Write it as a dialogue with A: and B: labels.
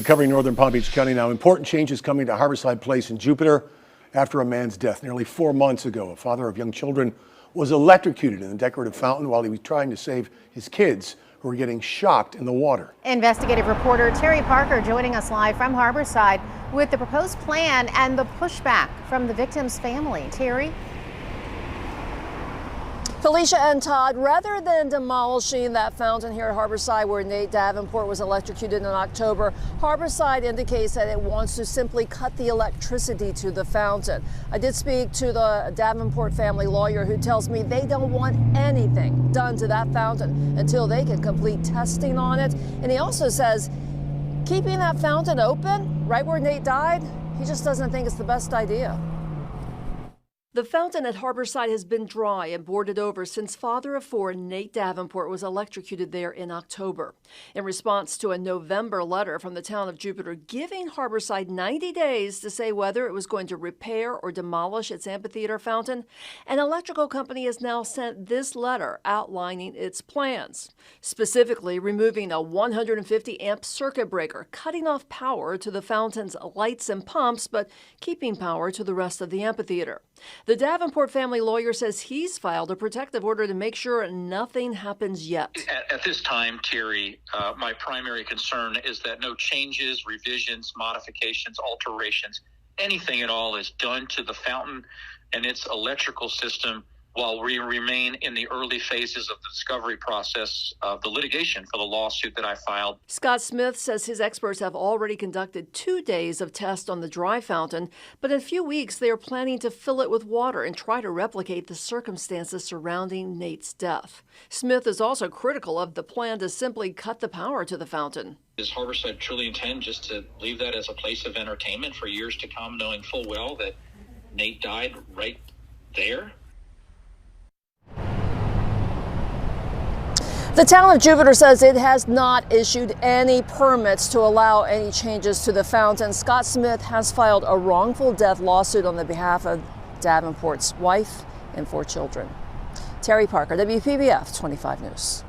A: Covering northern Palm Beach County now. Important changes coming to Harborside Place in Jupiter after a man's death. Nearly 4 months ago, a father of young children was electrocuted in a decorative fountain while he was trying to save his kids who were getting shocked in the water.
B: Investigative reporter Terry Parker joining us live from Harborside with the proposed plan and the pushback from the victim's family. Terry?
C: Felicia and Todd, rather than demolishing that fountain here at Harborside where Nate Davenport was electrocuted in October, Harborside indicates that it wants to simply cut the electricity to the fountain. I did speak to the Davenport family lawyer who tells me they don't want anything done to that fountain until they can complete testing on it. And he also says keeping that fountain open right where Nate died, he just doesn't think it's the best idea. The fountain at Harborside has been dry and boarded over since father of four, Nate Davenport, was electrocuted there in October. In response to a November letter from the town of Jupiter giving Harborside 90 days to say whether it was going to repair or demolish its amphitheater fountain, an electrical company has now sent this letter outlining its plans, specifically removing a 150 amp circuit breaker, cutting off power to the fountain's lights and pumps, but keeping power to the rest of the amphitheater. The Davenport family lawyer says he's filed a protective order to make sure nothing happens yet.
D: At this time, Terry, my primary concern is that no changes, revisions, modifications, alterations, anything at all is done to the fountain and its electrical system while we remain in the early phases of the discovery process of the litigation for the lawsuit that I filed.
C: Scott Smith says his experts have already conducted 2 days of tests on the dry fountain, but in a few weeks they are planning to fill it with water and try to replicate the circumstances surrounding Nate's death. Smith is also critical of the plan to simply cut the power to the fountain.
D: Does Harborside truly intend just to leave that as a place of entertainment for years to come, knowing full well that Nate died right there?
C: The town of Jupiter says it has not issued any permits to allow any changes to the fountain. Scott Smith has filed a wrongful death lawsuit on the behalf of Davenport's wife and 4 children. Terry Parker, WPBF 25 News.